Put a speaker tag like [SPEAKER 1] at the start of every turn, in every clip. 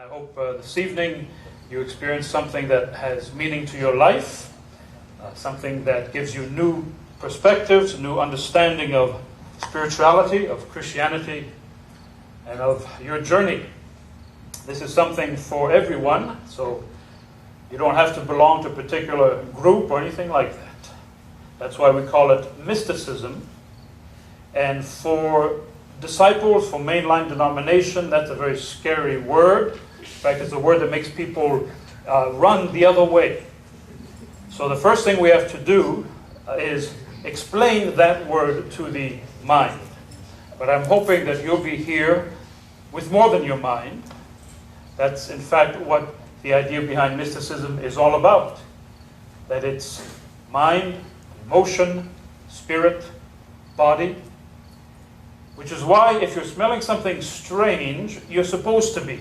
[SPEAKER 1] I hope this evening you experience something that has meaning to your life, something that gives you new perspectives, new understanding of spirituality, of Christianity, and of your journey. This is something for everyone, so you don't have to belong to a particular group or anything like that. That's why we call it mysticism. And for disciples, for mainline denomination, that's a very scary word. In fact, it's a word that makes people run the other way. So the first thing we have to do is explain that word to the mind. But I'm hoping that you'll be here with more than your mind. That's in fact what the idea behind mysticism is all about. That it's mind, emotion, spirit, body. Which is why if you're smelling something strange, you're supposed to be.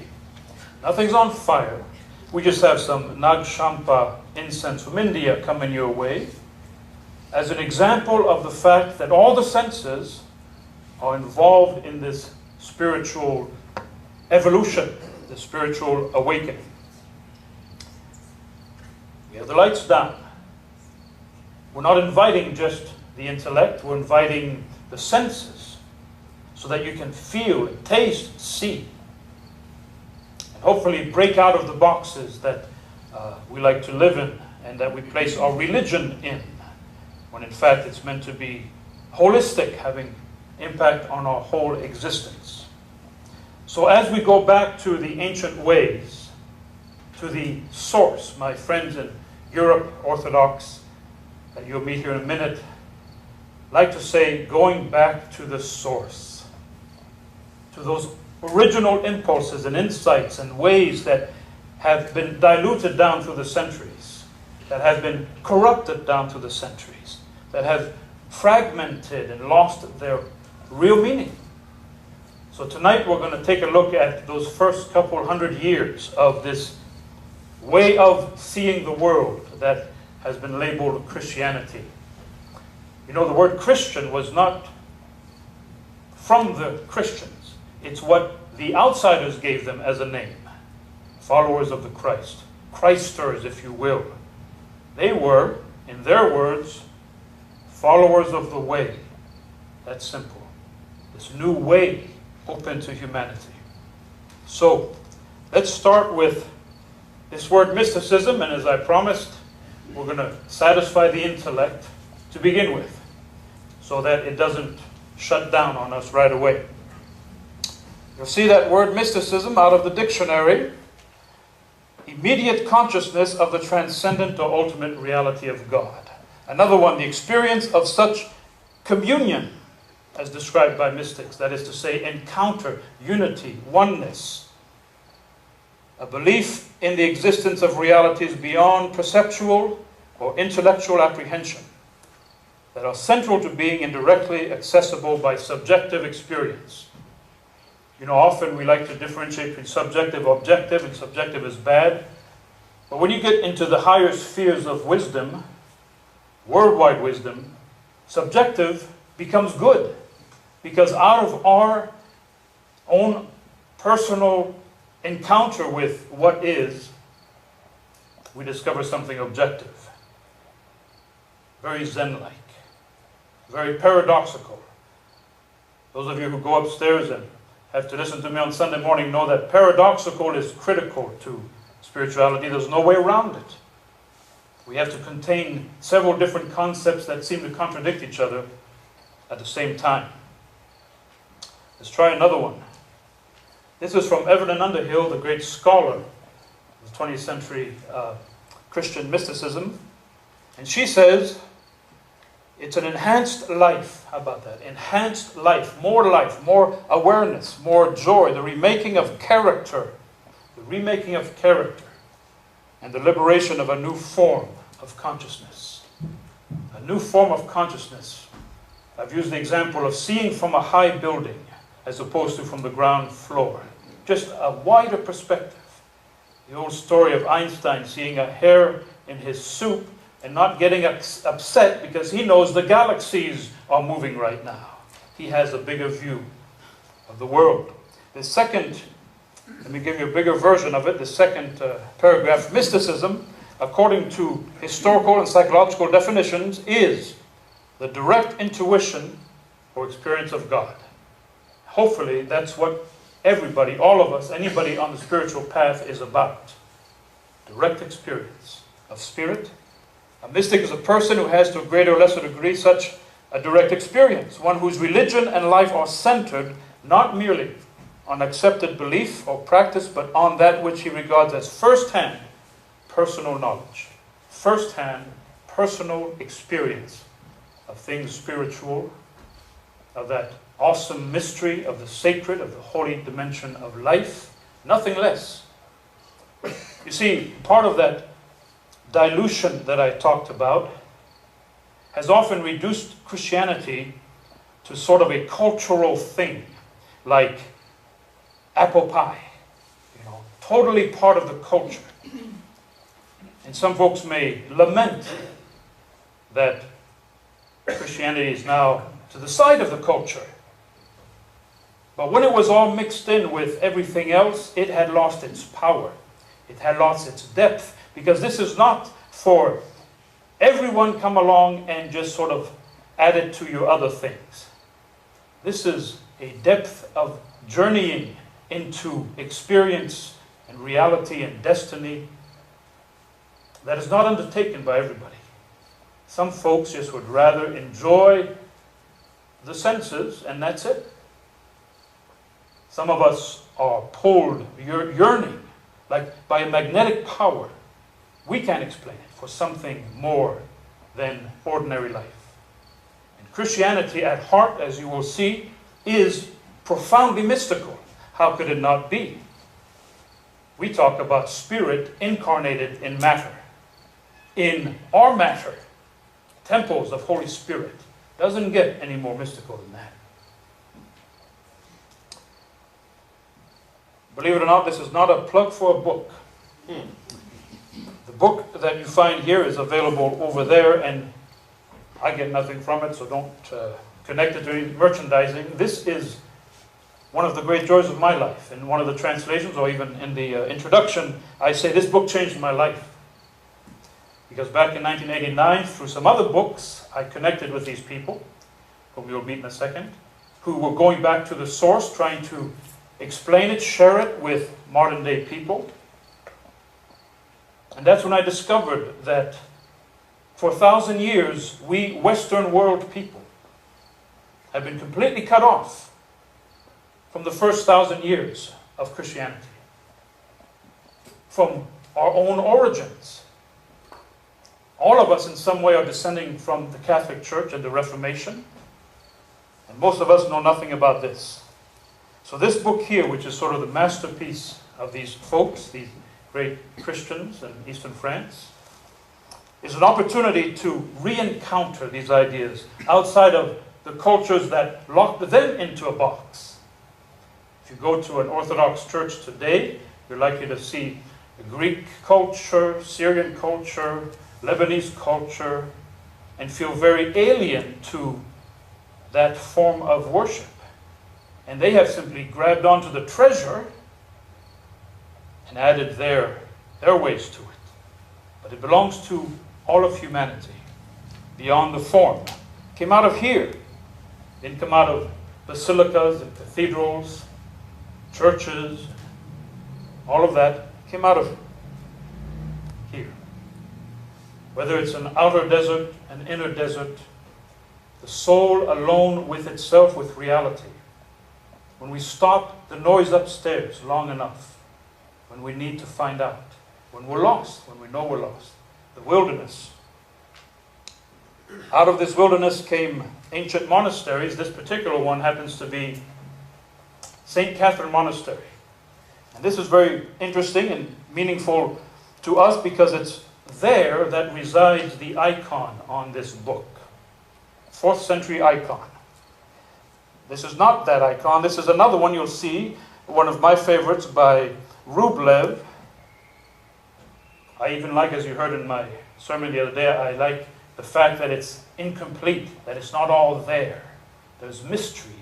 [SPEAKER 1] Nothing's on fire. We just have some Nag Champa incense from India coming your way as an example of the fact that all the senses are involved in this spiritual evolution, the spiritual awakening. We have the lights down. We're not inviting just the intellect, we're inviting the senses so that you can feel, taste, see, and hopefully break out of the boxes that we like to live in and that we place our religion in, when in fact it's meant to be holistic, having impact on our whole existence. So as we go back to the ancient ways, to the source, my friends in Europe, Orthodox, that you'll meet here in a minute, like to say going back to the source, to those original impulses and insights and ways that have been diluted down through the centuries, that have been corrupted down through the centuries, that have fragmented and lost their real meaning. So tonight we're going to take a look at those first couple hundred years of this way of seeing the world that has been labeled Christianity. You know, the word Christian was not from the Christians. It's what the outsiders gave them as a name. Followers of the Christ. Christers, if you will. They were, in their words, followers of the way. That's simple. This new way open to humanity. So, let's start with this word mysticism, and as I promised, we're going to satisfy the intellect to begin with, so that it doesn't shut down on us right away. You'll see that word mysticism out of the dictionary. Immediate consciousness of the transcendent or ultimate reality of God. Another one, the experience of such communion as described by mystics. That is to say, encounter, unity, oneness. A belief in the existence of realities beyond perceptual or intellectual apprehension that are central to being indirectly accessible by subjective experience. You know, often we like to differentiate between subjective, objective, and subjective is bad. But when you get into the higher spheres of wisdom, worldwide wisdom, subjective becomes good. Because out of our own personal encounter with what is, we discover something objective. Very Zen-like. Very paradoxical. Those of you who go upstairs and have to listen to me on Sunday morning know that paradoxical is critical to spirituality. There's no way around it. We have to contain several different concepts that seem to contradict each other at the same time. Let's try another one. This is from Evelyn Underhill, the great scholar of 20th century Christian mysticism. And she says, it's an enhanced life. How about that? Enhanced life, more awareness, more joy, the remaking of character. The remaking of character. And the liberation of a new form of consciousness. A new form of consciousness. I've used the example of seeing from a high building as opposed to from the ground floor. Just a wider perspective. The old story of Einstein seeing a hair in his soup and not getting upset because he knows the galaxies are moving right now. He has a bigger view of the world. The second Let me give you a bigger version of it, the second paragraph. Mysticism, according to historical and psychological definitions, is the direct intuition or experience of God. Hopefully that's what everybody, all of us, anybody on the spiritual path is about. Direct experience of spirit. A mystic is a person who has to a greater or lesser degree such a direct experience, one whose religion and life are centered not merely on accepted belief or practice, but on that which he regards as first-hand personal knowledge, first-hand personal experience of things spiritual, of that awesome mystery of the sacred, of the holy dimension of life, nothing less. You see, part of that dilution that I talked about has often reduced Christianity to sort of a cultural thing, like apple pie, totally part of the culture. And some folks may lament that Christianity is now to the side of the culture. But when it was all mixed in with everything else, it had lost its power. It had lost its depth, because this is not for everyone come along and just sort of add it to your other things. This is a depth of journeying into experience and reality and destiny that is not undertaken by everybody. Some folks just would rather enjoy the senses, and that's it. Some of us are pulled, yearning, like by a magnetic power. We can't explain it, for something more than ordinary life. And Christianity at heart, as you will see, is profoundly mystical. How could it not be? We talk about spirit incarnated in matter. In our matter, temples of Holy Spirit. Doesn't get any more mystical than that. Believe it or not, this is not a plug for a book. The book that you find here is available over there, and I get nothing from it, so don't connect it to any merchandising. This is one of the great joys of my life. In one of the translations, or even in the introduction, I say this book changed my life. Because back in 1989, through some other books, I connected with these people, whom you'll meet in a second, who were going back to the source, trying to explain it, share it with modern day people. And that's when I discovered that for 1,000 years, we Western world people have been completely cut off from the first 1,000 years of Christianity, from our own origins. All of us in some way are descending from the Catholic Church and the Reformation, and most of us know nothing about this. So this book here, which is sort of the masterpiece of these folks, these great Christians in Eastern France, is an opportunity to re-encounter these ideas outside of the cultures that locked them into a box. If you go to an Orthodox church today, you're likely to see Greek culture, Syrian culture, Lebanese culture, and feel very alien to that form of worship. And they have simply grabbed onto the treasure and added their ways to it. But it belongs to all of humanity, beyond the form. It came out of here. It didn't come out of basilicas and cathedrals, churches, all of that came out of here. Whether it's an outer desert, an inner desert, the soul alone with itself, with reality. When we stop the noise upstairs long enough, when we need to find out, when we're lost, when we know we're lost, the wilderness. Out of this wilderness came ancient monasteries. This particular one happens to be St. Catherine Monastery. And this is very interesting and meaningful to us because it's there that resides the icon on this book. 4th century icon. This is not that icon. This is another one you'll see, one of my favorites by Rublev. I even like, as you heard in my sermon the other day, I like the fact that it's incomplete, that it's not all there. There's mystery.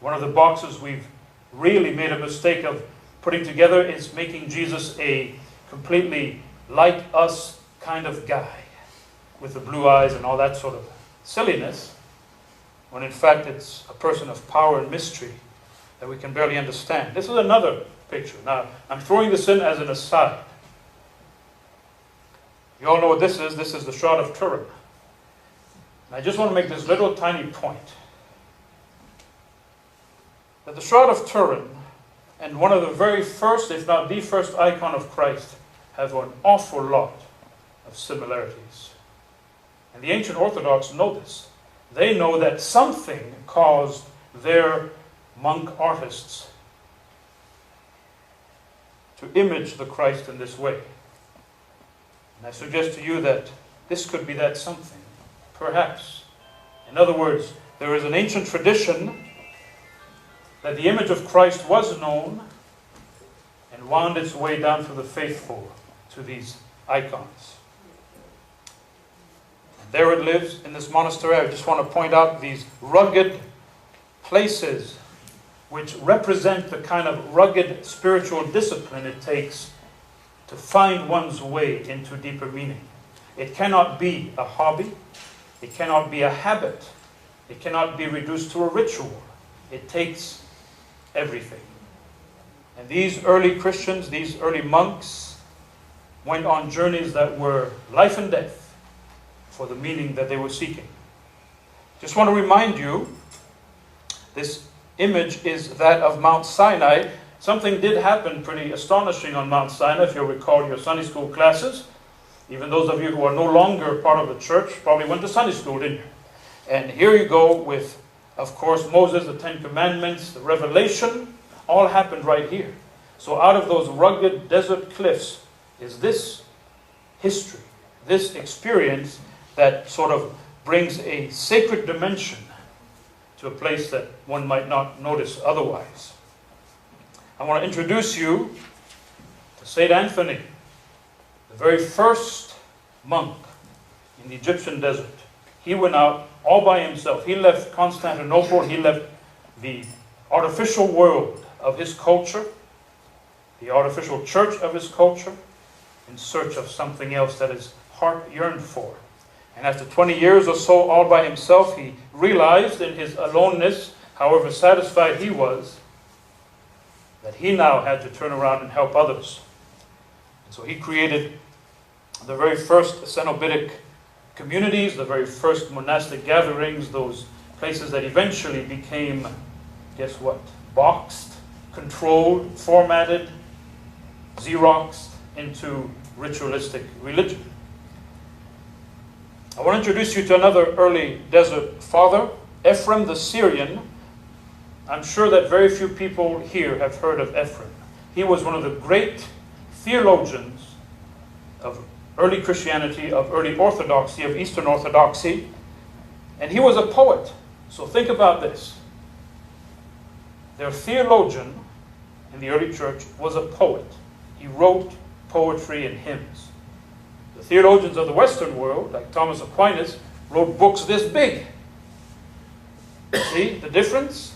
[SPEAKER 1] One of the boxes we've really made a mistake of putting together is making Jesus a completely like us kind of guy with the blue eyes and all that sort of silliness, when in fact it's a person of power and mystery that we can barely understand. This is another picture. Now, I'm throwing this in as an aside. You all know what this is. This is the Shroud of Turin. And I just want to make this little tiny point. That the Shroud of Turin and one of the very first, if not the first icon of Christ have an awful lot of similarities. And the ancient Orthodox know this. They know that something caused their monk artists to image the Christ in this way. And I suggest to you that this could be that something, perhaps. In other words, there is an ancient tradition that the image of Christ was known and wound its way down through the faithful to these icons. And there it lives in this monastery. I just want to point out these rugged places which represent the kind of rugged spiritual discipline it takes to find one's way into deeper meaning. It cannot be a hobby. It cannot be a habit. It cannot be reduced to a ritual. It takes everything. And these early Christians, these early monks, went on journeys that were life and death for the meaning that they were seeking. Just want to remind you, this image is that of Mount Sinai. Something did happen pretty astonishing on Mount Sinai, if you'll recall your Sunday school classes. Even those of you who are no longer part of the church probably went to Sunday school, didn't you? And here you go with, of course, Moses, the Ten Commandments, the Revelation, all happened right here. So out of those rugged desert cliffs is this history, this experience that sort of brings a sacred dimension to a place that one might not notice otherwise. I want to introduce you to St. Anthony, the very first monk in the Egyptian desert. He went out all by himself. He left Constantinople. He left the artificial world of his culture, the artificial church of his culture, in search of something else that his heart yearned for. And after 20 years or so all by himself, he realized in his aloneness, however satisfied he was, that he now had to turn around and help others. And so he created the very first Cenobitic communities, the very first monastic gatherings, those places that eventually became, guess what? Boxed, controlled, formatted, Xeroxed into ritualistic religion. I want to introduce you to another early desert father, Ephraim the Syrian. I'm sure that very few people here have heard of Ephraim. He was one of the great theologians of early Christianity, of early Orthodoxy, of Eastern Orthodoxy. And he was a poet. So think about this. Their theologian in the early church was a poet. He wrote poetry and hymns. The theologians of the Western world, like Thomas Aquinas, wrote books this big. See the difference?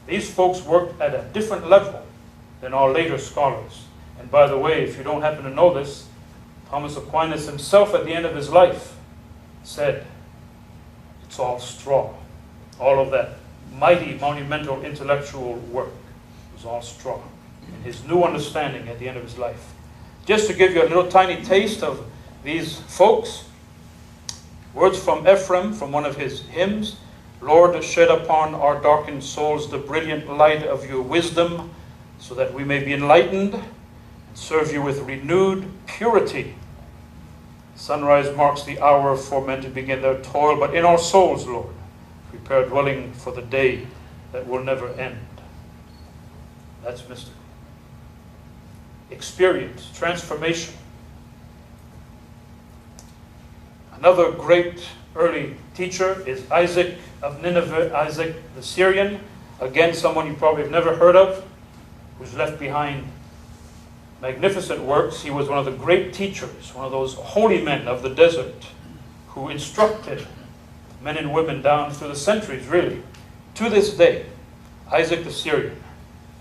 [SPEAKER 1] These folks worked at a different level than our later scholars. And by the way, if you don't happen to know this, Thomas Aquinas himself at the end of his life said, it's all straw. All of that mighty, monumental intellectual work was all straw. In his new understanding at the end of his life. Just to give you a little tiny taste of these folks, words from Ephraim, from one of his hymns. Lord, shed upon our darkened souls the brilliant light of your wisdom, so that we may be enlightened and serve you with renewed purity. Sunrise marks the hour for men to begin their toil, but in our souls, Lord, prepare a dwelling for the day that will never end. That's mystical. Experience, transformation. Another great early teacher is Isaac of Nineveh, Isaac the Syrian. Again, someone you probably have never heard of, who's left behind magnificent works. He was one of the great teachers, one of those holy men of the desert who instructed men and women down through the centuries, really. To this day, Isaac the Syrian.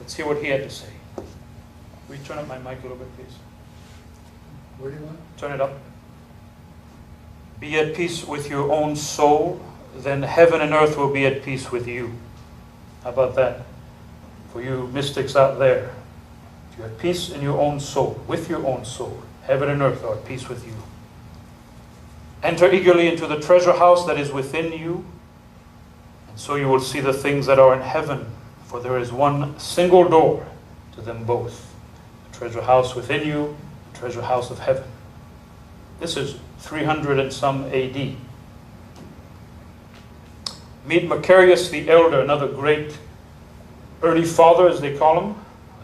[SPEAKER 1] Let's hear what he had to say. Will you turn up my mic a little bit, please?
[SPEAKER 2] Where do you want?
[SPEAKER 1] Turn it up. Be at peace with your own soul, then heaven and earth will be at peace with you. How about that? For you mystics out there, if you're at peace in your own soul, with your own soul, heaven and earth are at peace with you. Enter eagerly into the treasure house that is within you, and so you will see the things that are in heaven, for there is one single door to them both. The treasure house within you, the treasure house of heaven. This is 300 and some AD. Meet Macarius the Elder, another great early father, as they call him,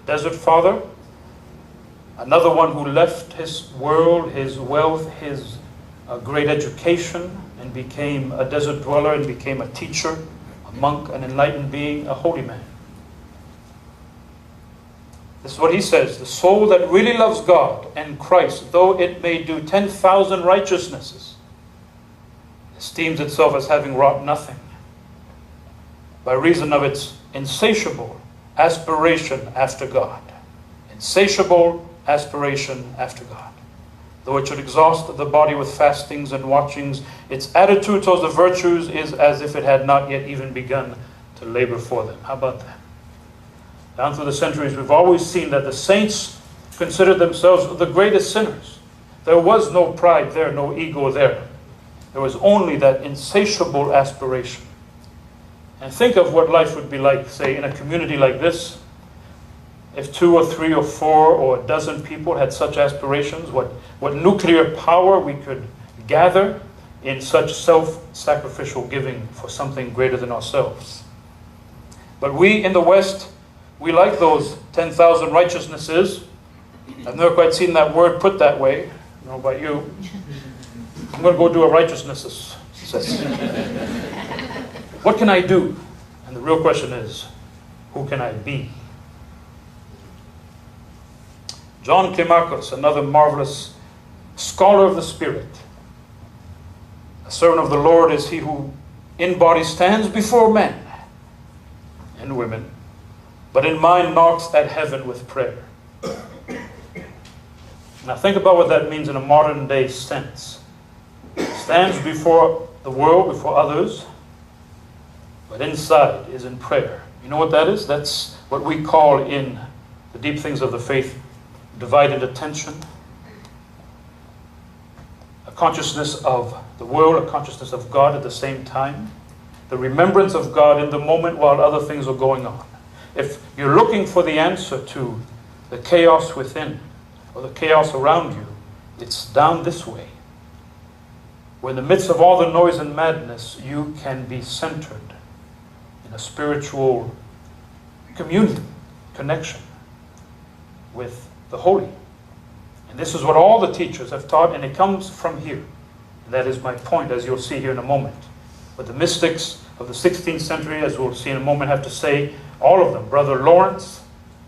[SPEAKER 1] a desert father. Another one who left his world, his wealth, his great education, and became a desert dweller and became a teacher, a monk, an enlightened being, a holy man. This is what he says: the soul that really loves God and Christ, though it may do 10,000 righteousnesses, esteems itself as having wrought nothing, by reason of its insatiable aspiration after God. Insatiable aspiration after God. Though it should exhaust the body with fastings and watchings, its attitude towards the virtues is as if it had not yet even begun to labor for them. How about that? Down through the centuries, we've always seen that the saints considered themselves the greatest sinners. There was no pride there, no ego there. There was only that insatiable aspiration. And think of what life would be like, say, in a community like this, if 2 or 3 or 4 or a dozen people had such aspirations, what nuclear power we could gather in such self-sacrificial giving for something greater than ourselves. But we in the West, we like those 10,000 righteousnesses. I've never quite seen that word put that way. I don't know about you. I'm going to go do a righteousnesses. What can I do? And the real question is, who can I be? John Climacus, another marvelous scholar of the Spirit. A servant of the Lord is he who in body stands before men and women, but in mind knocks at heaven with prayer. Now think about what that means in a modern day sense. Stands before the world, before others, but inside is in prayer. You know what that is? That's what we call in the deep things of the faith divided attention. A consciousness of the world, a consciousness of God at the same time. The remembrance of God in the moment while other things are going on. If you're looking for the answer to the chaos within or the chaos around you, it's down this way. Where in the midst of all the noise and madness, you can be centered in a spiritual communion, connection with the holy. And this is what all the teachers have taught, and it comes from here. And that is my point, as you'll see here in a moment. But the mystics of the 16th century, as we'll see in a moment, have to say, all of them. Brother Lawrence,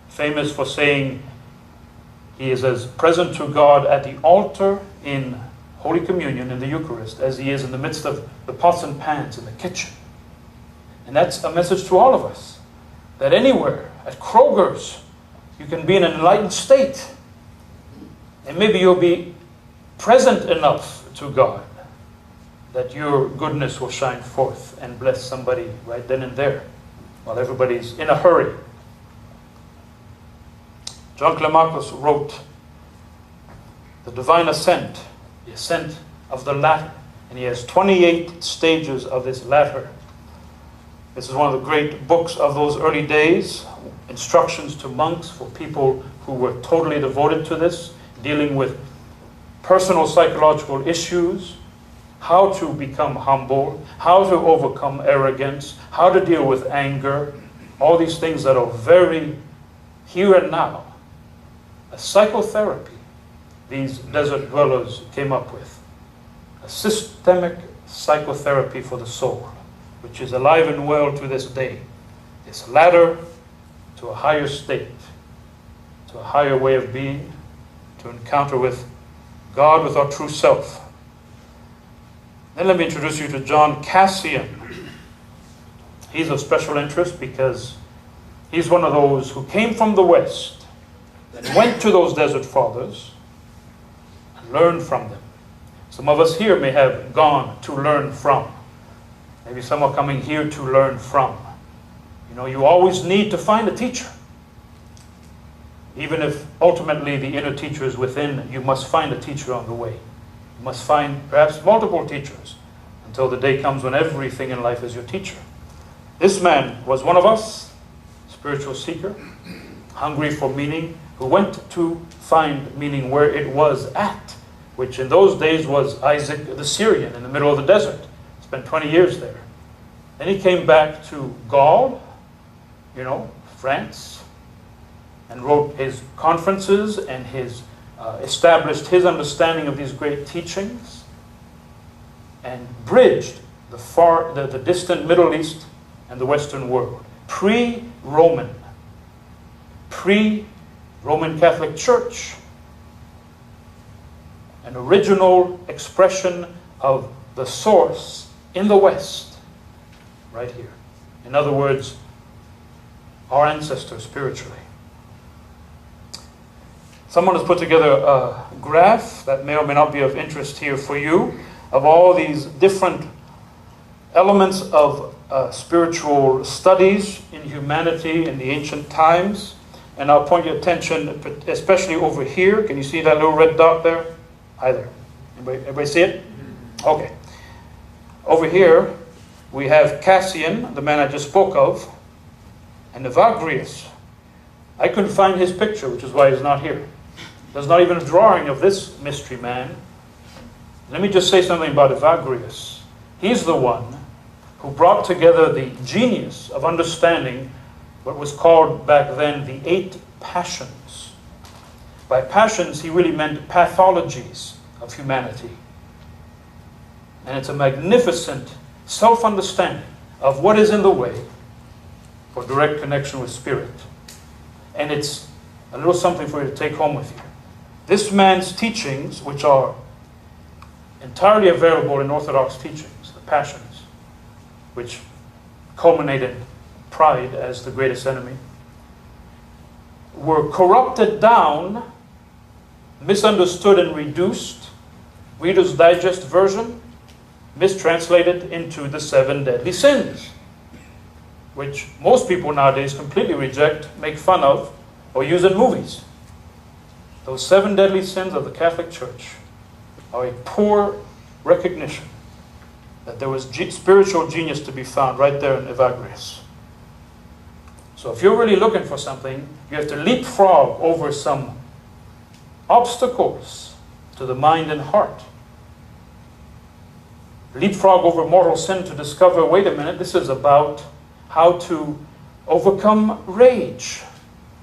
[SPEAKER 1] famous for saying he is as present to God at the altar in Holy Communion, in the Eucharist, as he is in the midst of the pots and pans in the kitchen. And that's a message to all of us. That anywhere, at Kroger's, you can be in an enlightened state. And maybe you'll be present enough to God that your goodness will shine forth and bless somebody right then and there while everybody's in a hurry. John Climacus wrote The Divine Ascent, the ascent of the ladder. And he has 28 stages of this ladder. This is one of the great books of those early days, instructions to monks for people who were totally devoted to this, dealing with personal psychological issues, how to become humble, how to overcome arrogance, how to deal with anger, all these things that are very here and now. A psychotherapy these desert dwellers came up with. A systemic psychotherapy for the soul, which is alive and well to this day. This ladder to a higher state, to a higher way of being, to encounter with God, with our true self. Then let me introduce you to John Cassian. He's of special interest because He's one of those who came from the West and went to those desert fathers and learned from them. Some of us here may have gone to learn from. Maybe some are coming here to learn from. You know, you always need to find a teacher. Even if ultimately the inner teacher is within, you must find a teacher on the way. You must find perhaps multiple teachers until the day comes when everything in life is your teacher. This man was one of us, spiritual seeker, hungry for meaning, who went to find meaning where it was at, which in those days was Isaac the Syrian in the middle of the desert. Spent 20 years there. Then he came back to Gaul, France, and wrote his conferences and established his understanding of these great teachings and bridged the distant Middle East and the Western world. Pre-Roman Catholic Church. An original expression of the source in the West, right here. In other words, our ancestors spiritually. Someone has put together a graph that may or may not be of interest here for you, of all these different elements of spiritual studies in humanity in the ancient times. And I'll point your attention especially over here. Can you see that little red dot there? Hi there. Everybody see it? Okay. Over here, we have Cassian, the man I just spoke of, and Evagrius. I couldn't find his picture, which is why he's not here. There's not even a drawing of this mystery man. Let me just say something about Evagrius. He's the one who brought together the genius of understanding what was called back then the 8 passions. By passions, he really meant pathologies of humanity. And it's a magnificent self-understanding of what is in the way for direct connection with spirit. And it's a little something for you to take home with you. This man's teachings, which are entirely available in Orthodox teachings, the passions, which culminate in pride as the greatest enemy, were corrupted down, misunderstood and reduced, Reader's Digest version, mistranslated into the 7 deadly sins, which most people nowadays completely reject, make fun of, or use in movies. Those 7 deadly sins of the Catholic Church are a poor recognition that there was spiritual genius to be found right there in Evagrius. So if you're really looking for something, you have to leapfrog over some obstacles to the mind and heart. Leapfrog over mortal sin to discover, wait a minute, this is about how to overcome rage,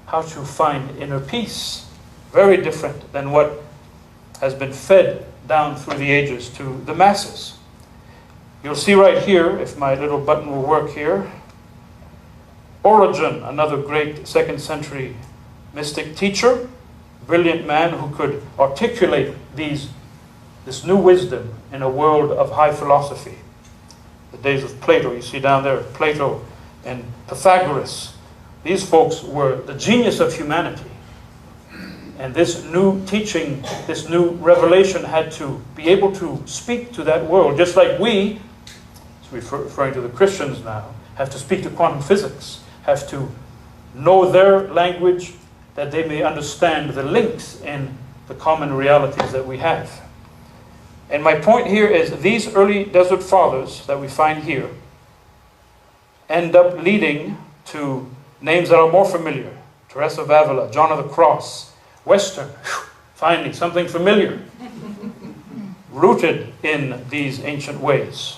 [SPEAKER 1] how to find inner peace. Very different than what has been fed down through the ages to the masses. You'll see right here, if my little button will work here, Origen, another great 2nd century mystic teacher, brilliant man who could articulate this new wisdom in a world of high philosophy. The days of Plato, you see down there, Plato and Pythagoras. These folks were the genius of humanity. And this new teaching, this new revelation had to be able to speak to that world, just like we, referring to the Christians now, have to speak to quantum physics, have to know their language that they may understand the links in the common realities that we have. And my point here is these early desert fathers that we find here end up leading to names that are more familiar. Teresa of Avila, John of the Cross, Western, finally something familiar, rooted in these ancient ways.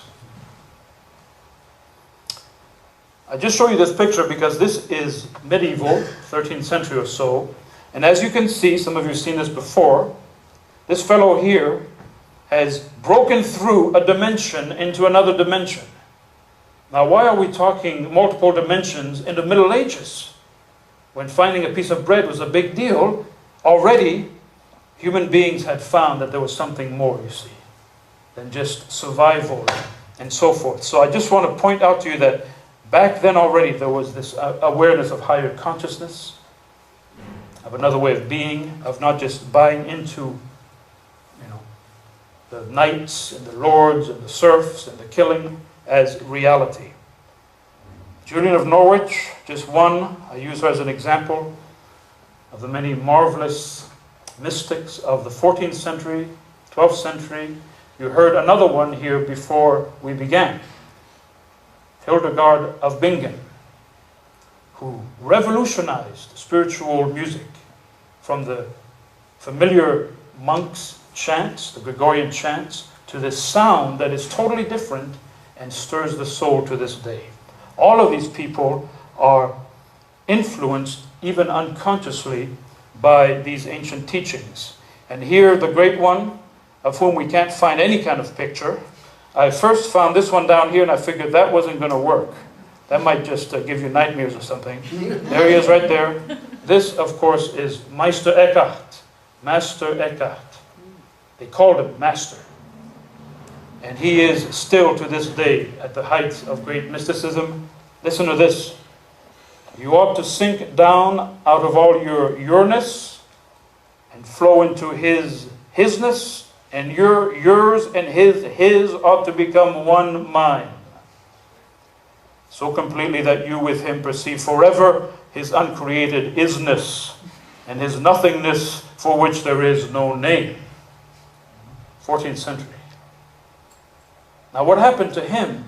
[SPEAKER 1] I just show you this picture because this is medieval, 13th century or so. And as you can see, some of you have seen this before, this fellow here has broken through a dimension into another dimension. Now, why are we talking multiple dimensions in the Middle Ages? When finding a piece of bread was a big deal, already human beings had found that there was something more, you see, than just survival and so forth. So I just want to point out to you that Back then already there was this awareness of higher consciousness, of another way of being, of not just buying into, the knights and the lords and the serfs and the killing as reality. Julian of Norwich, just one, I use her as an example of the many marvelous mystics of the 14th century, 12th century. You heard another one here before we began. Theodore of Bingen, who revolutionized spiritual music from the familiar monks' chants, the Gregorian chants, to this sound that is totally different and stirs the soul to this day. All of these people are influenced, even unconsciously, by these ancient teachings. And here, the great one, of whom we can't find any kind of picture. I first found this one down here, and I figured that wasn't going to work. That might just give you nightmares or something. There he is right there. This, of course, is Meister Eckhart. Master Eckhart. They called him Master. And he is still to this day at the heights of great mysticism. Listen to this. You ought to sink down out of all your yourness and flow into hisness, and yours and his ought to become one mind. So completely that you with him perceive forever his uncreated isness and his nothingness for which there is no name. 14th century. Now what happened to him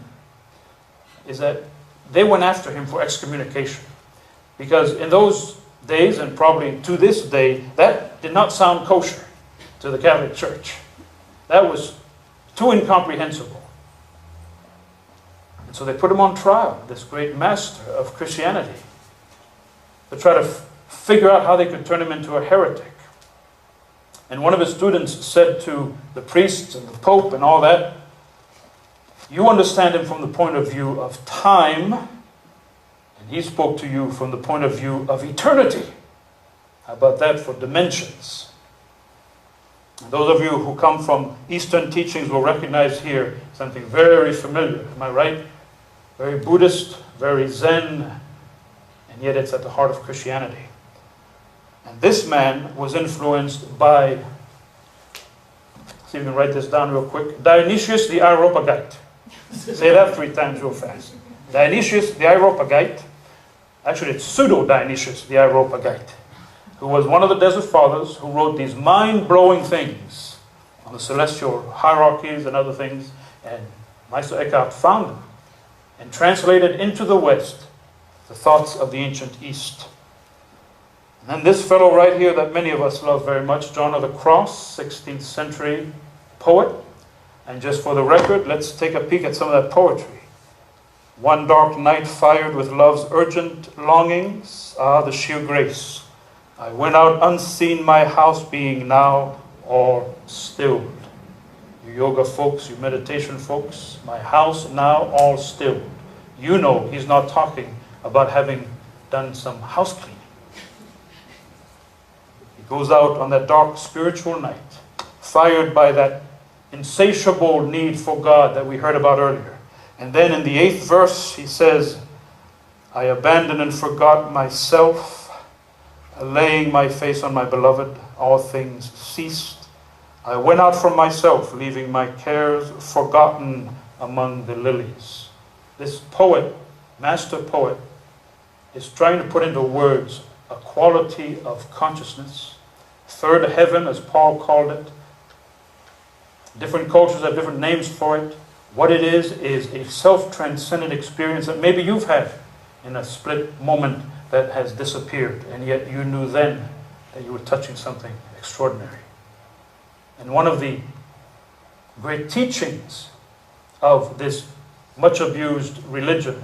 [SPEAKER 1] is that they went after him for excommunication. Because in those days, and probably to this day, that did not sound kosher to the Catholic Church. That was too incomprehensible. And so they put him on trial, this great master of Christianity, to try to figure out how they could turn him into a heretic. And one of his students said to the priests and the Pope and all that, you understand him from the point of view of time, and he spoke to you from the point of view of eternity. How about that for dimensions? And those of you who come from Eastern teachings will recognize here something very familiar. Am I right? Very Buddhist, very Zen, and yet it's at the heart of Christianity. And this man was influenced by, see if you can write this down real quick, Dionysius the Areopagite. Say that 3 times real fast. Dionysius the Areopagite, actually it's pseudo-Dionysius the Areopagite, who was one of the Desert Fathers who wrote these mind-blowing things on the celestial hierarchies and other things, and Meister Eckhart found them and translated into the West the thoughts of the ancient East. And then this fellow right here that many of us love very much, John of the Cross, 16th century poet. And just for the record, let's take a peek at some of that poetry. One dark night fired with love's urgent longings, the sheer grace. I went out unseen, my house being now all stilled. You yoga folks, you meditation folks, my house now all stilled. You know he's not talking about having done some house cleaning. He goes out on that dark spiritual night, fired by that insatiable need for God that we heard about earlier. And then in the 8th verse, he says, I abandoned and forgot myself, laying my face on my beloved, all things ceased. I went out from myself, leaving my cares forgotten among the lilies. This poet, master poet, is trying to put into words a quality of consciousness, third heaven, as Paul called it. Different cultures have different names for it. What it is a self-transcendent experience that maybe you've had in a split moment that has disappeared, and yet you knew then that you were touching something extraordinary. And one of the great teachings of this much abused religion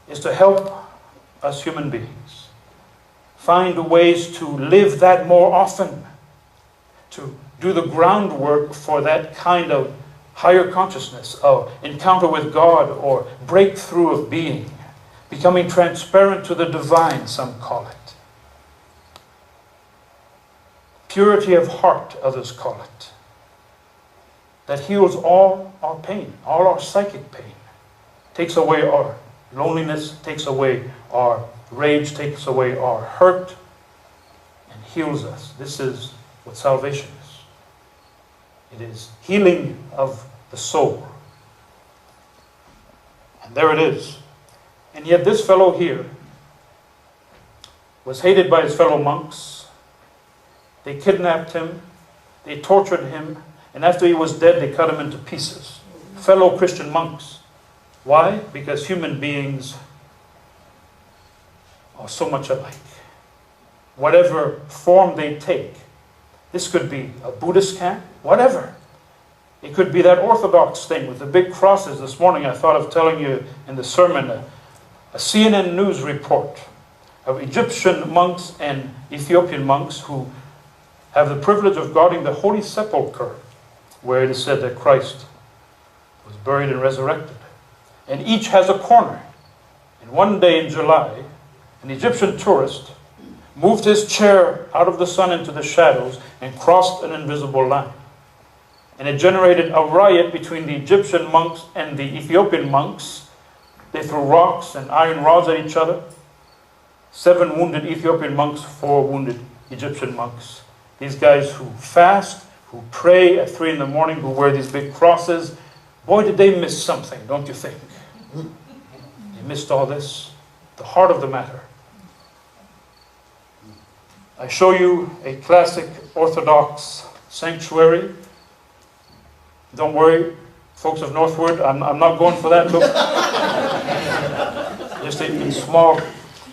[SPEAKER 1] is to help us human beings find ways to live that more often, to do the groundwork for that kind of higher consciousness of encounter with God or breakthrough of being, becoming transparent to the divine, some call it. Purity of heart, others call it. That heals all our pain, all our psychic pain. takes away our loneliness, takes away our rage, takes away our hurt, and heals us. This is what salvation is. It is healing of the soul. And there it is. And yet this fellow here was hated by his fellow monks. They kidnapped him, they tortured him, and after he was dead, they cut him into pieces. Fellow Christian monks. Why? Because human beings are so much alike. Whatever form they take, this could be a Buddhist camp, whatever. It could be that Orthodox thing with the big crosses. This morning I thought of telling you in the sermon a CNN news report of Egyptian monks and Ethiopian monks who have the privilege of guarding the Holy Sepulchre, where it is said that Christ was buried and resurrected. And each has a corner. And one day in July, an Egyptian tourist moved his chair out of the sun into the shadows and crossed an invisible line. And it generated a riot between the Egyptian monks and the Ethiopian monks. They threw rocks and iron rods at each other. 7 wounded Ethiopian monks, 4 wounded Egyptian monks. These guys who fast, who pray at 3 in the morning, who wear these big crosses. Boy, did they miss something, don't you think? They missed all this. The heart of the matter. I show you a classic Orthodox sanctuary. Don't worry, folks of Northwood, I'm not going for that. Look, just in small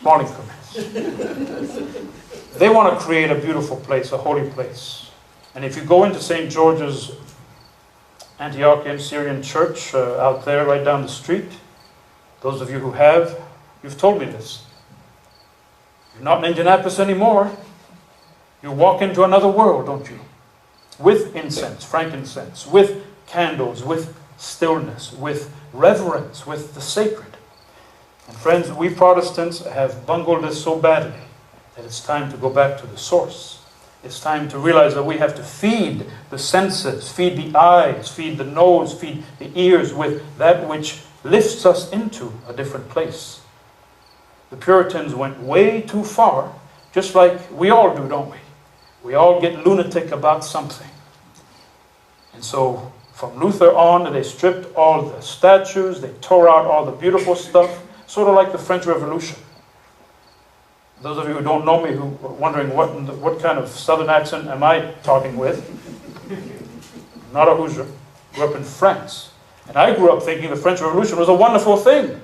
[SPEAKER 1] increments. They want to create a beautiful place, a holy place. And if you go into St. George's Antiochian Syrian church out there right down the street, those of you who have, you've told me this. You're not in Indianapolis anymore. You walk into another world, don't you? With incense, frankincense, with candles, with stillness, with reverence, with the sacred. And friends, we Protestants have bungled this so badly that it's time to go back to the source. It's time to realize that we have to feed the senses, feed the eyes, feed the nose, feed the ears with that which lifts us into a different place. The Puritans went way too far, just like we all do, don't we? We all get lunatic about something. And so from Luther on, they stripped all the statues, they tore out all the beautiful stuff, sort of like the French Revolution. Those of you who don't know me, who are wondering what kind of southern accent am I talking with, not a Hoosier, grew up in France. And I grew up thinking the French Revolution was a wonderful thing.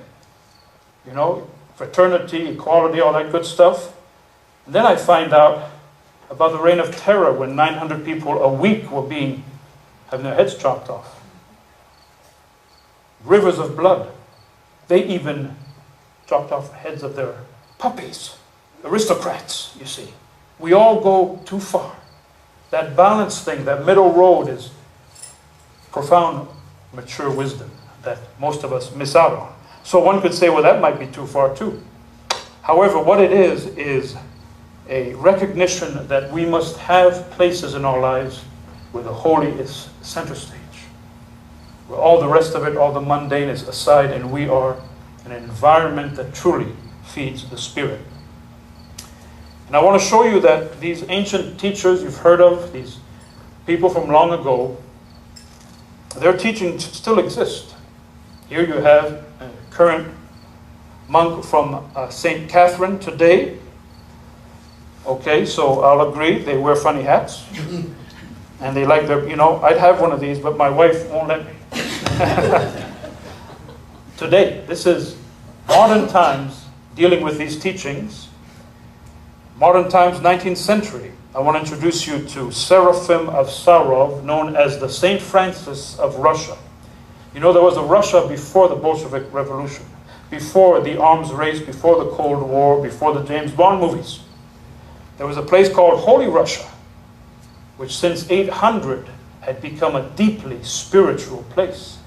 [SPEAKER 1] You know, fraternity, equality, all that good stuff. And then I find out about the reign of terror when 900 people a week were having their heads chopped off. Rivers of blood. They even chopped off the heads of their puppies. Aristocrats, you see. We all go too far. That balance thing, that middle road is profound, mature wisdom that most of us miss out on. So one could say, well, that might be too far too. However, what it is a recognition that we must have places in our lives where the holy is center stage, where all the rest of it, all the mundane is aside, and we are an environment that truly feeds the spirit. And I want to show you that these ancient teachers you've heard of, these people from long ago, their teachings still exist. Here you have a current monk from St. Catherine today. Okay, so I'll agree, they wear funny hats. And they like their, I'd have one of these, but my wife won't let me. Today, this is modern times dealing with these teachings. Modern times, 19th century. I want to introduce you to Seraphim of Sarov, known as the St. Francis of Russia. There was a Russia before the Bolshevik Revolution, before the arms race, before the Cold War, before the James Bond movies. There was a place called Holy Russia, which since 800 had become a deeply spiritual place.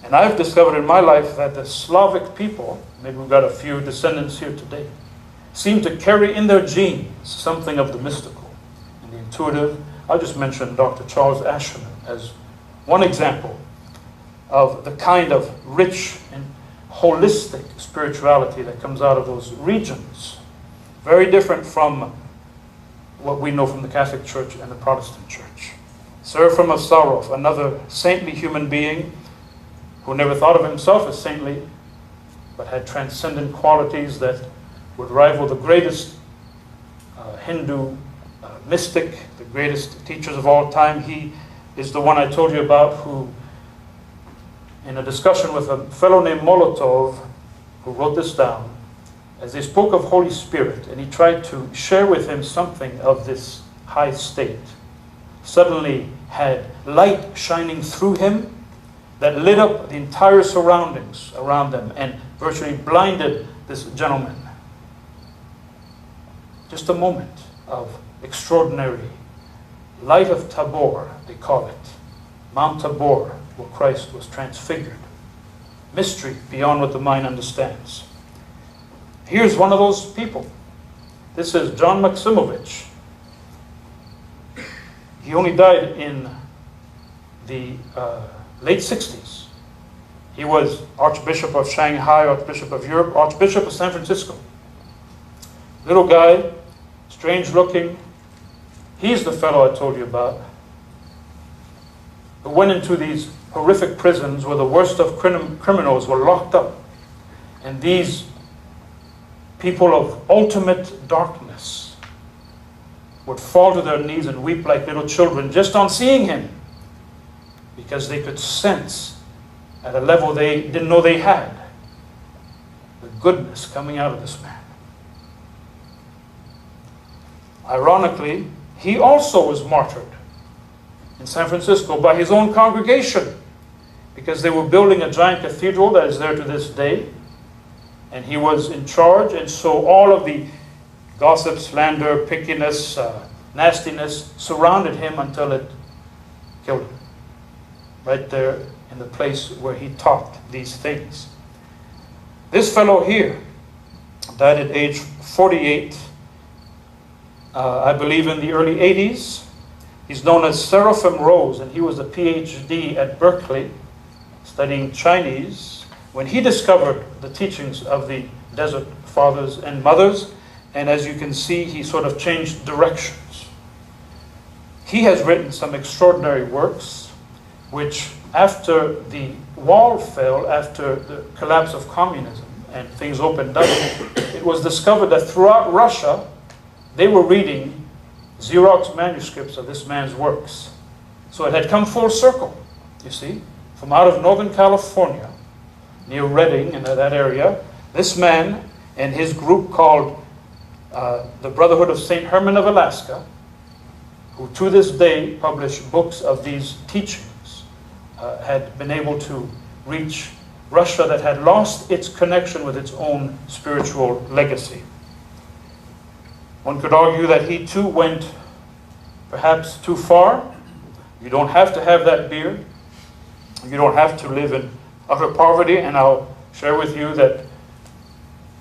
[SPEAKER 1] And I've discovered in my life that the Slavic people, maybe we've got a few descendants here today, seem to carry in their genes something of the mystical and the intuitive. I'll just mention Dr. Charles Asherman as one example of the kind of rich and holistic spirituality that comes out of those regions. Very different from what we know from the Catholic Church and the Protestant Church. Seraphim of Sarov, another saintly human being who never thought of himself as saintly, but had transcendent qualities that would rival the greatest Hindu mystic, the greatest teachers of all time. He is the one I told you about who, in a discussion with a fellow named Molotov, who wrote this down, as they spoke of Holy Spirit, and he tried to share with him something of this high state, suddenly had light shining through him that lit up the entire surroundings around them and virtually blinded this gentleman. Just a moment of extraordinary light of Tabor, they call it. Mount Tabor, where Christ was transfigured. Mystery beyond what the mind understands. Here's one of those people. This is John Maximovich. He only died in the late 60s. He was Archbishop of Shanghai, Archbishop of Europe, Archbishop of San Francisco. Little guy, strange looking. He's the fellow I told you about, who went into these horrific prisons where the worst of criminals were locked up. And these people of ultimate darkness would fall to their knees and weep like little children just on seeing him, because they could sense at a level they didn't know they had the goodness coming out of this man. Ironically, he also was martyred in San Francisco by his own congregation, because they were building a giant cathedral that is there to this day, and he was in charge, and so all of the gossip, slander, pickiness, nastiness surrounded him until it killed him, right there in the place where he taught these things. This fellow here died at age 48, I believe in the early 80s. He's known as Seraphim Rose, and he was a PhD at Berkeley studying Chinese when he discovered the teachings of the Desert Fathers and Mothers, and as you can see, he sort of changed directions. He has written some extraordinary works, which after the wall fell, after the collapse of communism and things opened up, it was discovered that throughout Russia, they were reading Xerox manuscripts of this man's works. So it had come full circle, you see, from out of Northern California, near Redding and that area, this man and his group called the Brotherhood of St. Herman of Alaska, who to this day publish books of these teachings, had been able to reach Russia that had lost its connection with its own spiritual legacy. One could argue that he too went perhaps too far. You don't have to have that beard. You don't have to live in utter poverty. And I'll share with you that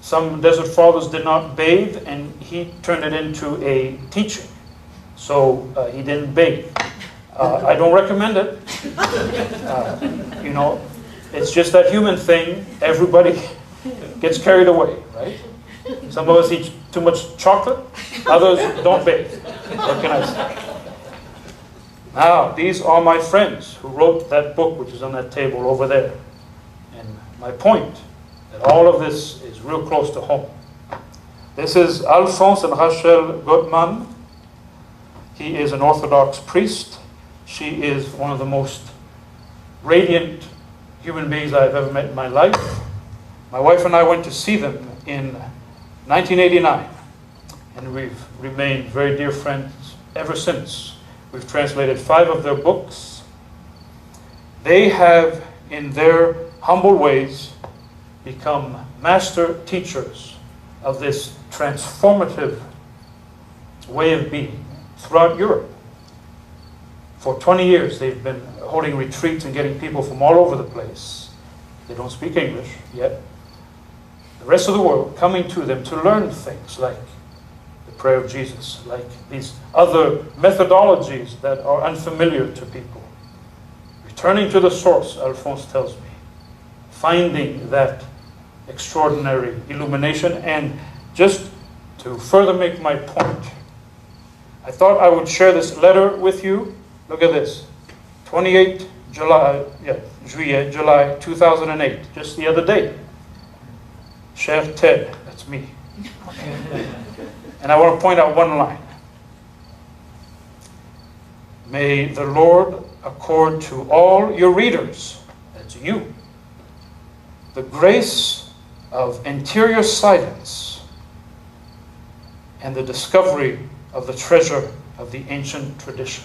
[SPEAKER 1] some Desert Fathers did not bathe, and he turned it into a teaching. So he didn't bathe. I don't recommend it. It's just that human thing. Everybody gets carried away, right? Some of us eat too much chocolate. Others don't bathe. What can I say? Now, these are my friends who wrote that book, which is on that table over there. And my point, that all of this is real close to home. This is Alphonse and Rachel Gottman. He is an Orthodox priest. She is one of the most radiant human beings I've ever met in my life. My wife and I went to see them in 1989, and we've remained very dear friends ever since. We've translated 5 of their books. They have, in their humble ways, become master teachers of this transformative way of being throughout Europe. For 20 years, they've been holding retreats and getting people from all over the place. They don't speak English yet. The rest of the world coming to them to learn things like the prayer of Jesus, like these other methodologies that are unfamiliar to people. Turning to the source, Alphonse tells me. Finding that extraordinary illumination. And just to further make my point, I thought I would share this letter with you. Look at this. 28 July, July 2008, just the other day. Cher Ted, that's me. And I want to point out one line. May the Lord accord to all your readers, that's you, the grace of interior silence and the discovery of the treasure of the ancient tradition.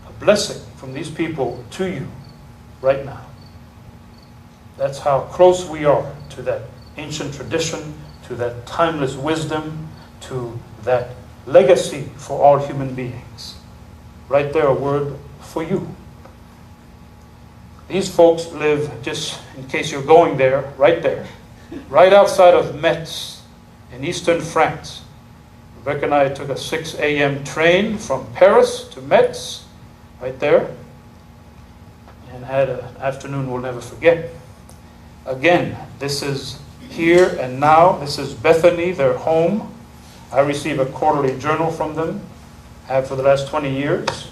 [SPEAKER 1] A blessing from these people to you right now. That's how close we are to that ancient tradition, to that timeless wisdom, to that legacy for all human beings. Right there, a word for you. These folks live, just in case you're going there, right outside of Metz in eastern France. Rebecca and I took a 6 a.m. train from Paris to Metz, right there, and had an afternoon we'll never forget. Again, this is here and now. This is Bethany, their home. I receive a quarterly journal from them, have for the last 20 years,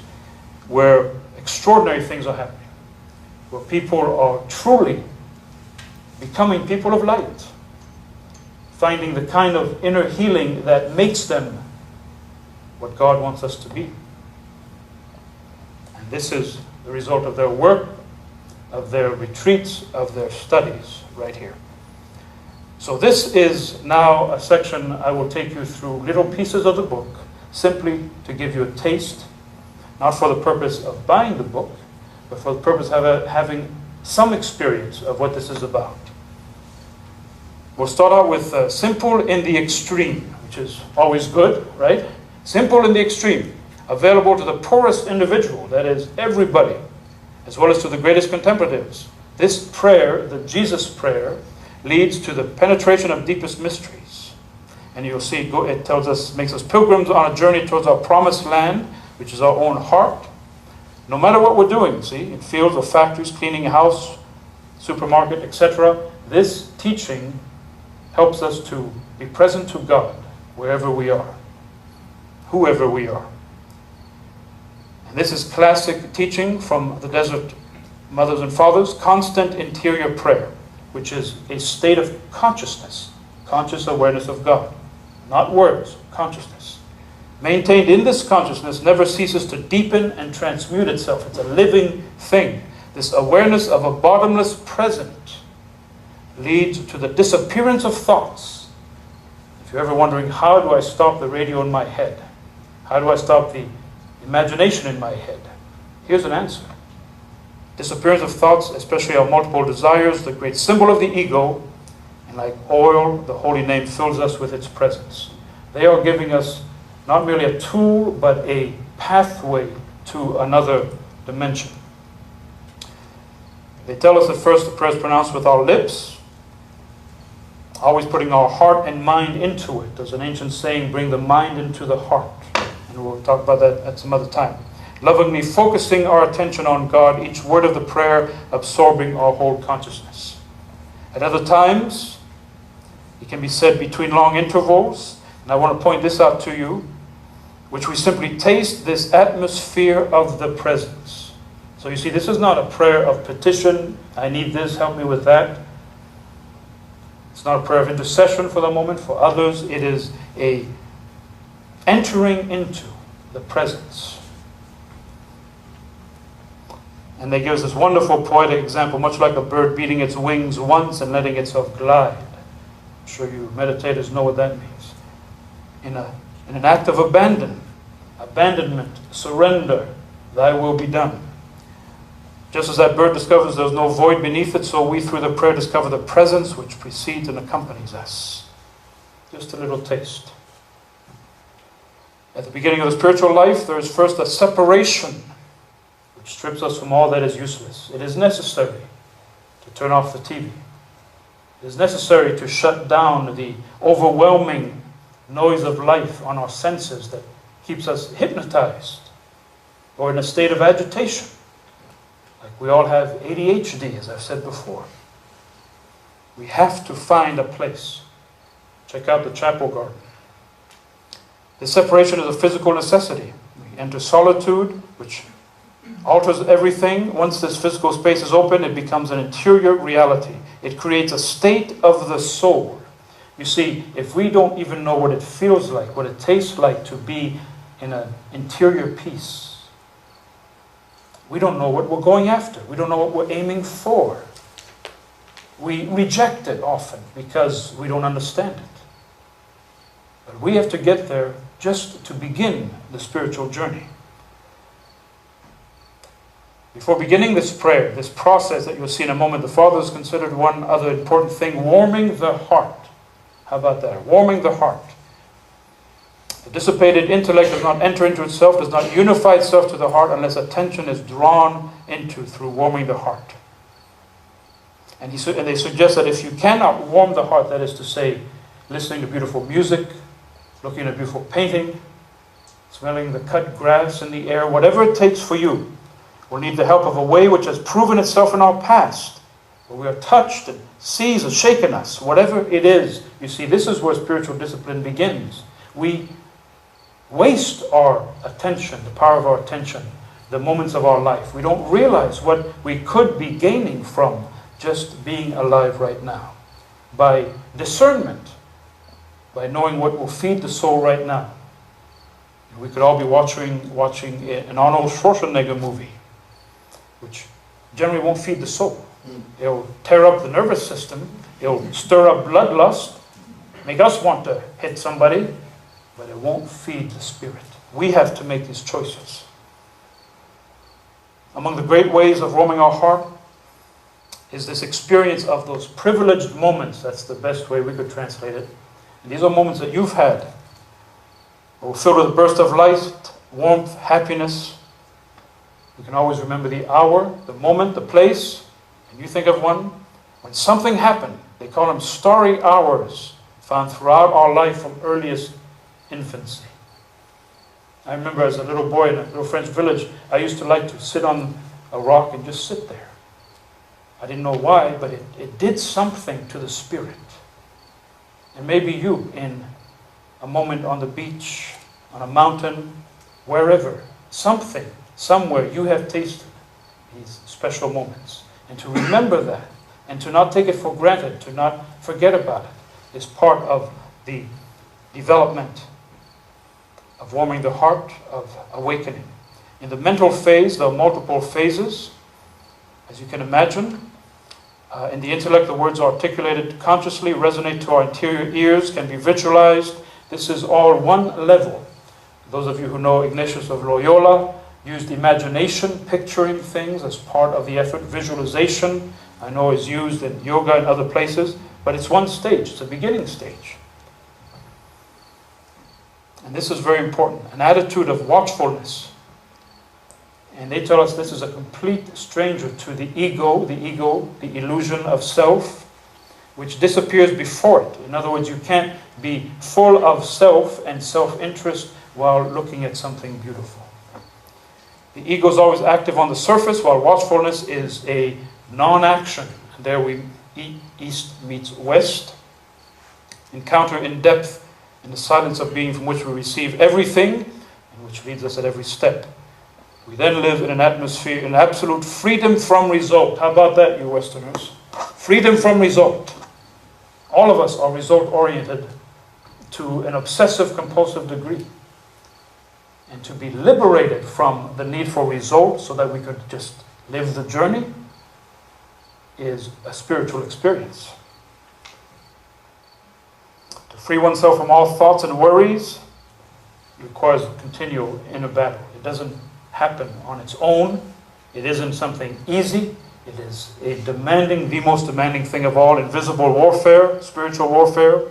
[SPEAKER 1] where extraordinary things are happening, where people are truly becoming people of light, finding the kind of inner healing that makes them what God wants us to be. And this is the result of their work, of their retreats, of their studies, right here. So this is now a section I will take you through little pieces of the book, simply to give you a taste, not for the purpose of buying the book, but for the purpose of having some experience of what this is about. We'll start out with simple in the extreme, which is always good, right? Simple in the extreme, available to the poorest individual, that is everybody, as well as to the greatest contemplatives. This prayer, the Jesus prayer, leads to the penetration of deepest mysteries. And you'll see, it tells us, makes us pilgrims on a journey towards our promised land, which is our own heart. No matter what we're doing, see, in fields or factories, cleaning a house, supermarket, etc., this teaching helps us to be present to God wherever we are, whoever we are. And this is classic teaching from the desert mothers and fathers, constant interior prayer, which is a state of consciousness, conscious awareness of God. Not words, consciousness. Maintained in this consciousness never ceases to deepen and transmute itself. It's a living thing. This awareness of a bottomless present leads to the disappearance of thoughts. If you're ever wondering, how do I stop the radio in my head? How do I stop the imagination in my head? Here's an answer. Disappearance of thoughts, especially our multiple desires, the great symbol of the ego, and like oil, the holy name fills us with its presence. They are giving us not merely a tool, but a pathway to another dimension. They tell us that first the prayer is pronounced with our lips, always putting our heart and mind into it. There's an ancient saying, bring the mind into the heart. And we'll talk about that at some other time. Lovingly focusing our attention on God, each word of the prayer absorbing our whole consciousness. At other times, it can be said between long intervals, and I want to point this out to you, which we simply taste this atmosphere of the presence. So you see, this is not a prayer of petition, I need this, help me with that. It's not a prayer of intercession for the moment. For others, it is a entering into the presence. And they give us this wonderful poetic example, much like a bird beating its wings once and letting itself glide. I'm sure you meditators know what that means. In an act of abandonment, surrender, thy will be done. Just as that bird discovers there's no void beneath it, so we through the prayer discover the presence which precedes and accompanies us. Just a little taste. At the beginning of the spiritual life, there is first a separation which strips us from all that is useless. It is necessary to turn off the TV. It is necessary to shut down the overwhelming noise of life on our senses that keeps us hypnotized or in a state of agitation. Like we all have ADHD, as I've said before. We have to find a place. Check out the chapel garden. This separation is a physical necessity. We enter solitude, which alters everything. Once this physical space is open, it becomes an interior reality. It creates a state of the soul. You see, if we don't even know what it feels like, what it tastes like to be in an interior peace, we don't know what we're going after. We don't know what we're aiming for. We reject it often because we don't understand it. But we have to get there just to begin the spiritual journey. Before beginning this prayer, this process that you'll see in a moment, the Father has considered one other important thing: warming the heart. How about that? Warming the heart. The dissipated intellect does not enter into itself, does not unify itself to the heart unless attention is drawn into through warming the heart. And they suggest that if you cannot warm the heart, that is to say, listening to beautiful music, looking at a beautiful painting, smelling the cut grass in the air, whatever it takes for you, will need the help of a way which has proven itself in our past, where we are touched and seized and shaken us, whatever it is. You see, this is where spiritual discipline begins. We waste our attention, the power of our attention, the moments of our life. We don't realize what we could be gaining from just being alive right now. By discernment, by knowing what will feed the soul right now. We could all be watching an Arnold Schwarzenegger movie, which generally won't feed the soul. It'll tear up the nervous system, it'll stir up bloodlust, make us want to hit somebody, but it won't feed the spirit. We have to make these choices. Among the great ways of warming our heart is this experience of those privileged moments. That's the best way we could translate it. And these are moments that you've had, were filled with a burst of light, warmth, happiness. We can always remember the hour, the moment, the place. And you think of one when something happened. They call them starry hours, found throughout our life from earliest infancy. I remember as a little boy in a little French village, I used to like to sit on a rock and just sit there. I didn't know why, but it did something to the spirit. And maybe you, in a moment on the beach, on a mountain, wherever, something, somewhere, you have tasted these special moments. And to remember that, and to not take it for granted, to not forget about it, is part of the development of warming the heart, of awakening. In the mental phase, there are multiple phases, as you can imagine. In the intellect, the words are articulated consciously, resonate to our interior ears, can be visualized. This is all one level. Those of you who know Ignatius of Loyola used imagination, picturing things as part of the effort. Visualization, I know, is used in yoga and other places, but it's one stage, it's a beginning stage. And this is very important, an attitude of watchfulness. And they tell us this is a complete stranger to the ego, the illusion of self, which disappears before it. In other words, you can't be full of self and self-interest while looking at something beautiful. The ego is always active on the surface, while watchfulness is a non-action. And there we east meets west. Encounter in depth in the silence of being from which we receive everything, and which leads us at every step. We then live in an atmosphere, in absolute freedom from result. How about that, you Westerners? Freedom from result. All of us are result-oriented to an obsessive-compulsive degree. And to be liberated from the need for result so that we could just live the journey is a spiritual experience. To free oneself from all thoughts and worries requires a continual inner battle. It doesn't happen on its own. It isn't something easy. It is a demanding, the most demanding thing of all, invisible warfare, spiritual warfare.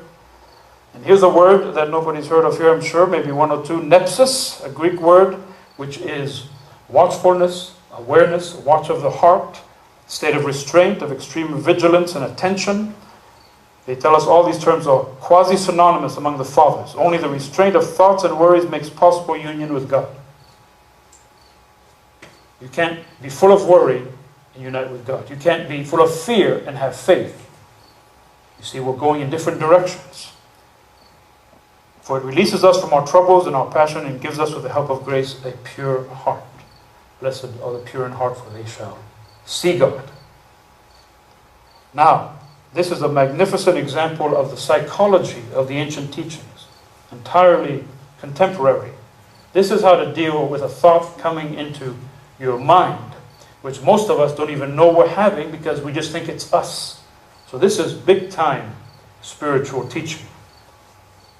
[SPEAKER 1] And here's a word that nobody's heard of here, I'm sure, maybe one or two, nepsis, a Greek word, which is watchfulness, awareness, watch of the heart, state of restraint, of extreme vigilance and attention. They tell us all these terms are quasi-synonymous among the fathers. Only the restraint of thoughts and worries makes possible union with God. You can't be full of worry and unite with God. You can't be full of fear and have faith. You see, we're going in different directions. For it releases us from our troubles and our passion and gives us, with the help of grace, a pure heart. Blessed are the pure in heart, for they shall see God. Now, this is a magnificent example of the psychology of the ancient teachings, entirely contemporary. This is how to deal with a thought coming into your mind, which most of us don't even know we're having because we just think it's us. So this is big time spiritual teaching.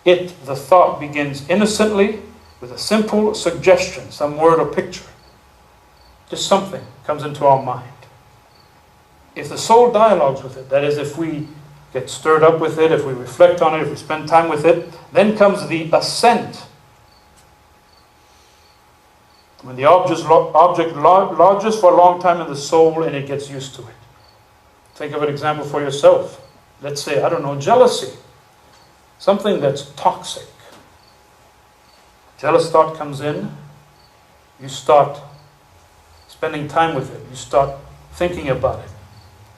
[SPEAKER 1] The thought begins innocently with a simple suggestion, some word or picture. Just something comes into our mind. If the soul dialogues with it, that is, if we get stirred up with it, if we reflect on it, if we spend time with it, then comes the assent. When the object lodges for a long time in the soul and it gets used to it. Think of an example for yourself. Let's say, I don't know, jealousy. Something that's toxic. Jealous thought comes in. You start spending time with it. You start thinking about it.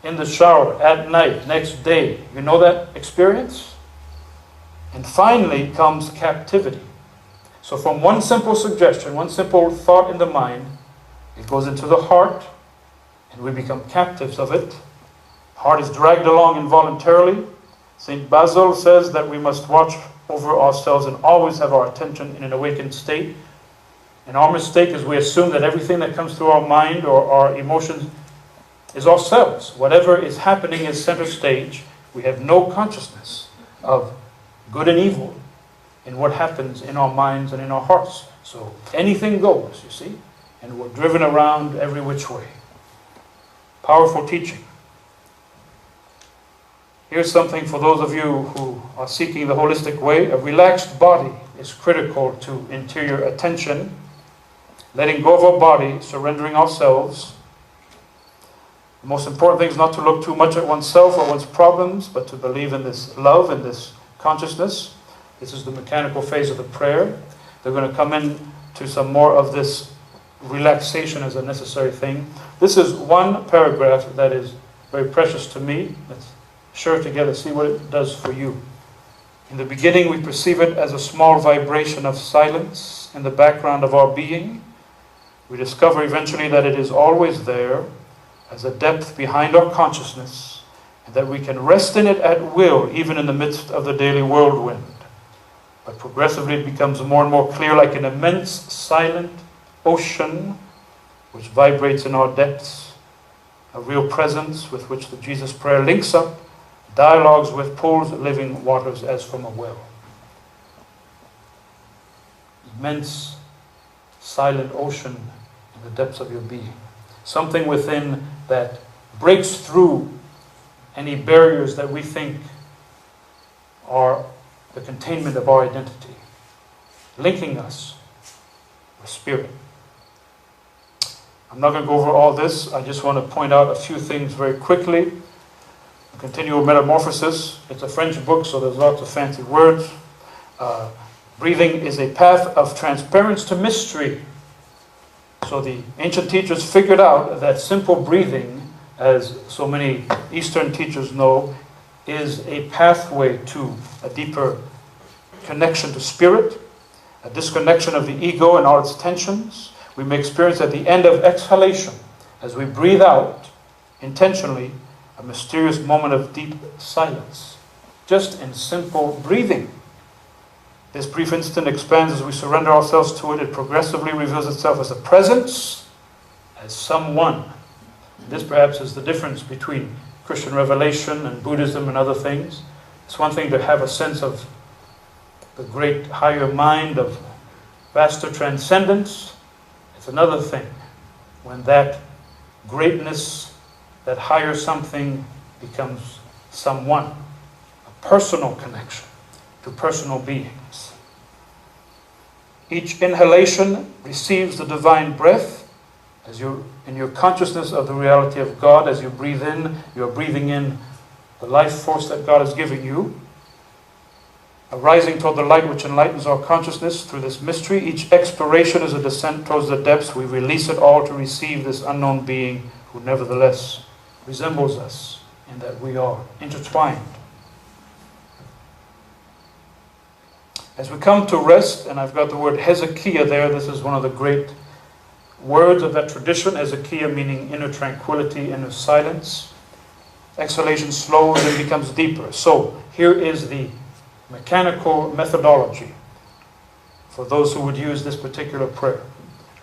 [SPEAKER 1] In the shower, at night, next day. You know that experience? And finally comes captivity. So from one simple suggestion, one simple thought in the mind, it goes into the heart, and we become captives of it. Heart is dragged along involuntarily. St. Basil says that we must watch over ourselves and always have our attention in an awakened state. And our mistake is we assume that everything that comes through our mind or our emotions is ourselves. Whatever is happening is center stage. We have no consciousness of good and evil in what happens in our minds and in our hearts. So anything goes, you see, and we're driven around every which way. Powerful teaching. Here's something for those of you who are seeking the holistic way. A relaxed body is critical to interior attention. Letting go of our body, surrendering ourselves. The most important thing is not to look too much at oneself or one's problems, but to believe in this love and this consciousness. This is the mechanical phase of the prayer. They're going to come in to some more of this relaxation as a necessary thing. This is one paragraph that is very precious to me. Let's share it together, see what it does for you. In the beginning, we perceive it as a small vibration of silence in the background of our being. We discover eventually that it is always there, as a depth behind our consciousness, and that we can rest in it at will, even in the midst of the daily whirlwind. But progressively it becomes more and more clear, like an immense silent ocean which vibrates in our depths, a real presence with which the Jesus prayer links up, dialogues with, pulls living waters as from a well. Immense silent ocean in the depths of your being. Something within that breaks through any barriers that we think are the containment of our identity, linking us with spirit. I'm not going to go over all this. I just want to point out a few things very quickly. Continual Metamorphosis. It's a French book, so there's lots of fancy words. Breathing is a path of transparence to mystery. So the ancient teachers figured out that simple breathing, as so many Eastern teachers know, is a pathway to a deeper connection to spirit, a disconnection of the ego and all its tensions. We may experience at the end of exhalation, as we breathe out intentionally, a mysterious moment of deep silence, just in simple breathing. This brief instant expands as we surrender ourselves to it. It progressively reveals itself as a presence, as someone. This perhaps is the difference between Christian revelation and Buddhism and other things. It's one thing to have a sense of the great higher mind, of vaster transcendence. It's another thing when that greatness, that higher something, becomes someone, a personal connection to personal beings. Each inhalation receives the divine breath as you're in your consciousness of the reality of God. As you breathe in, you're breathing in the life force that God has given you, arising toward the light which enlightens our consciousness through this mystery. Each expiration is a descent towards the depths. We release it all to receive this unknown being who nevertheless resembles us in that we are intertwined. As we come to rest, and I've got the word Hezekiah there, this is one of the great words of that tradition, Hezekiah meaning inner tranquility, inner silence. Exhalation slows and becomes deeper. So here is the mechanical methodology for those who would use this particular prayer.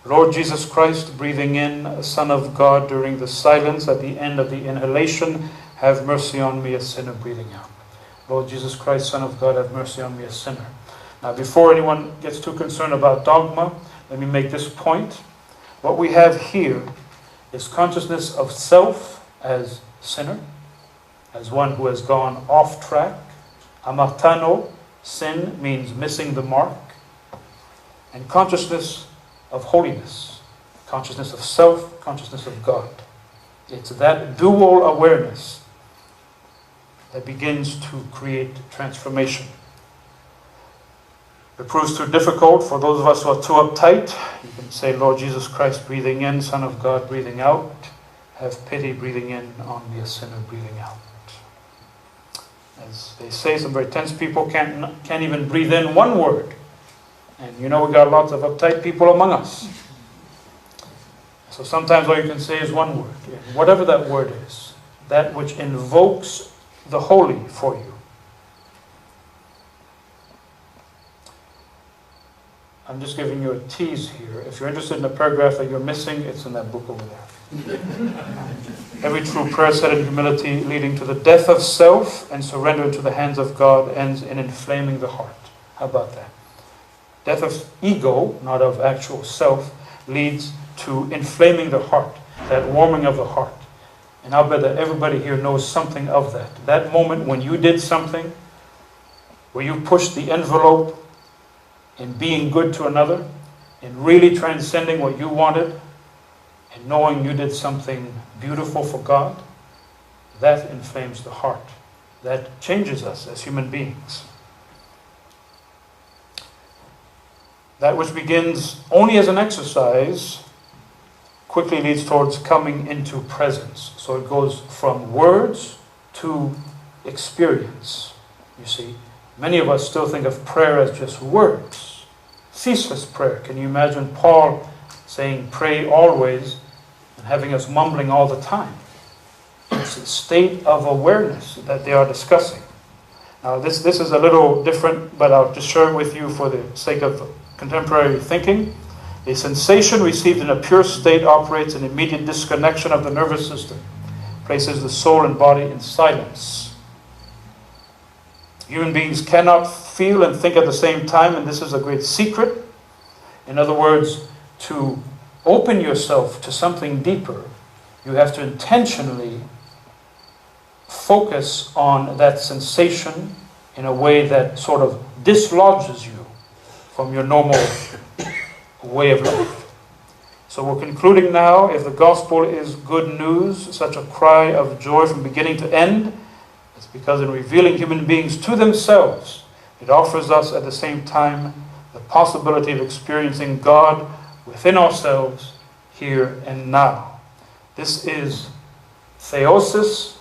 [SPEAKER 1] Lord Jesus Christ, breathing in, Son of God, during the silence at the end of the inhalation, have mercy on me, a sinner, breathing out. Lord Jesus Christ, Son of God, have mercy on me, a sinner. Now, before anyone gets too concerned about dogma, let me make this point. What we have here is consciousness of self as sinner, as one who has gone off track. Amartano, sin, means missing the mark. And consciousness of holiness, consciousness of self, consciousness of God. It's that dual awareness that begins to create transformation. If it proves too difficult for those of us who are too uptight, you can say, Lord Jesus Christ, breathing in, Son of God, breathing out. Have pity, breathing in on me, a sinner, breathing out. As they say, some very tense people can't even breathe in one word. And you know we got lots of uptight people among us. So sometimes all you can say is one word. And whatever that word is, that which invokes the holy for you. I'm just giving you a tease here. If you're interested in a paragraph that you're missing, it's in that book over there. Every true prayer said in humility, leading to the death of self and surrender into the hands of God, ends in inflaming the heart. How about that? Death of ego, not of actual self, leads to inflaming the heart, that warming of the heart. And I'll bet that everybody here knows something of that. That moment when you did something, where you pushed the envelope in being good to another, in really transcending what you wanted, and knowing you did something beautiful for God, that inflames the heart. That changes us as human beings. That which begins only as an exercise quickly leads towards coming into presence. So it goes from words to experience. You see, many of us still think of prayer as just words. Ceaseless prayer. Can you imagine Paul saying pray always and having us mumbling all the time? It's a state of awareness that they are discussing. Now this is a little different, but I'll just share it with you for the sake of contemporary thinking. A sensation received in a pure state operates an immediate disconnection of the nervous system, places the soul and body in silence. Human beings cannot feel and think at the same time, and this is a great secret. In other words, to open yourself to something deeper, you have to intentionally focus on that sensation in a way that sort of dislodges you from your normal way of life. So we're concluding now. If the gospel is good news, such a cry of joy from beginning to end, it's because in revealing human beings to themselves, it offers us at the same time the possibility of experiencing God within ourselves here and now. This is theosis,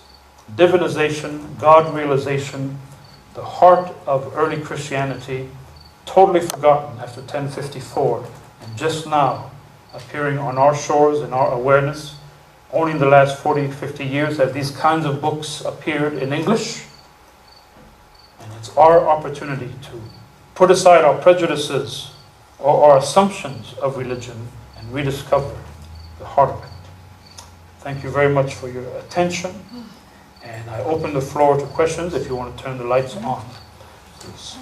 [SPEAKER 1] divinization, God realization, the heart of early Christianity, totally forgotten after 1054, and just now appearing on our shores in our awareness. Only in the last 40, 50 years have these kinds of books appeared in English. And it's our opportunity to put aside our prejudices or our assumptions of religion and rediscover the heart of it. Thank you very much for your attention. And I open the floor to questions if you want to turn the lights on, please.